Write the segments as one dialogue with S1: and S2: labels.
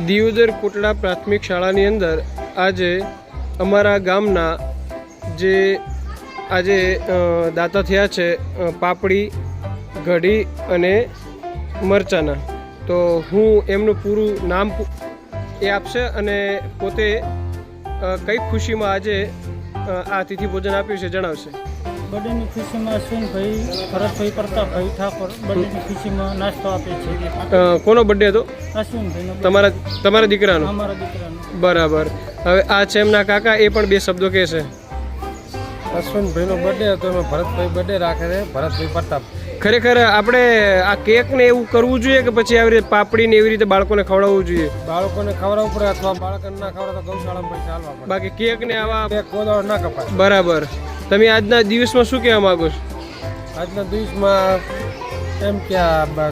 S1: દિયોદર કોટડા પ્રાથમિક શાળાની અંદર આજે અમારા ગામના જે આજે દાતા થયા છે પાપડી કઢી અને મરચાના, તો હું એમનું પૂરું નામ એ આપશે અને પોતે કઈ ખુશીમાં આજે આ તિથિ ભોજન આપ્યું છે જણાવશે.
S2: બર્થડેની ખુશીમાં અશ્વિનભાઈ ભરતભાઈ પ્રતાપભાઈ ઠાકોર બર્થડેની ખુશીમાં નાસ્તો આપે છે.
S1: કોનો બર્થડે હતો?
S2: અશ્વિનભાઈનો.
S1: તમારા દીકરાનો?
S2: અમારા દીકરાનો.
S1: બરાબર. હવે આ છે એમના કાકા, એ પણ બે શબ્દો કહેશે.
S3: અશ્વિનભાઈનો બર્થડે હતો, એમાં ભરતભાઈ બર્થડે રાખે છે, ભરતભાઈ પ્રતાપ.
S1: ખરેખર આપણે આ કેક ને એવું કરવું જોઈએ કે પછી આવી રીતે પાપડી ને એવી રીતે બાળકોને ખવડાવવું જોઈએ?
S3: બાળકોને ખવડાવવું પડે, અથવા બાળકોને ના ખવડાવતા ગૌશાળામાં પૈસા આલવા પડે.
S1: બાકી કેક ને આવા
S3: કોદાળ ના કપાય.
S1: બરાબર. તમે આજના દિવસમાં શું કહેવા માંગો છો?
S3: આજના દિવસમાં એમ કે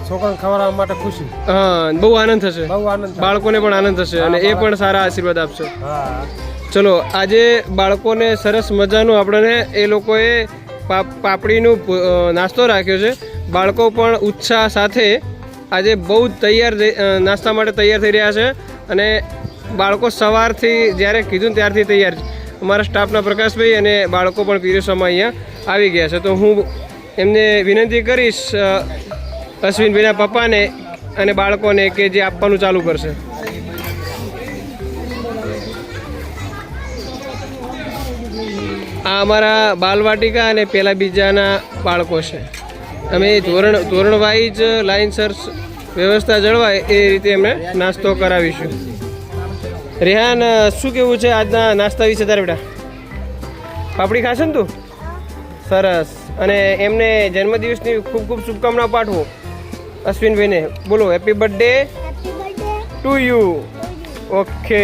S3: છોકરાને ખવડાવવા માટે ખુશી.
S1: હા, બહુ આનંદ થશે.
S3: બહુ આનંદ.
S1: બાળકોને પણ આનંદ થશે અને એ પણ સારા આશીર્વાદ આપશે.
S3: હા.
S1: ચલો, આજે બાળકોને સરસ મજાનું આપણને એ લોકોએ પાપડીનું નાસ્તો રાખ્યો છે. બાળકો પણ ઉત્સાહ સાથે આજે બહુ તૈયાર નાસ્તા માટે તૈયાર થઈ રહ્યા છે અને બાળકો સવારથી જ્યારે કીધું ત્યારથી તૈયાર છે. અમારા સ્ટાફના પ્રકાશભાઈ અને બાળકો પણ પીરસવામાં અહીંયા આવી ગયા છે. તો હું એમને વિનંતી કરીશ અશ્વિનભાઈના પપ્પાને અને બાળકોને કે જે આપવાનું ચાલુ કરશે. આ અમારા બાલવાટિકા અને પેલા બીજાના બાળકો છે. અમે ધોરણ વાઇઝ લાઇનસર વ્યવસ્થા જળવાય એ રીતે અમે નાસ્તો કરાવીશું. રેહાન, શું કેવું છે આજના નાસ્તા વિશે તારે બેટા? પાપડી ખાશે ને તું? સરસ. અને એમને જન્મદિવસની ખૂબ ખૂબ શુભકામના પાઠવો અશ્વિનભાઈને. બોલો happy birthday to you. Okay.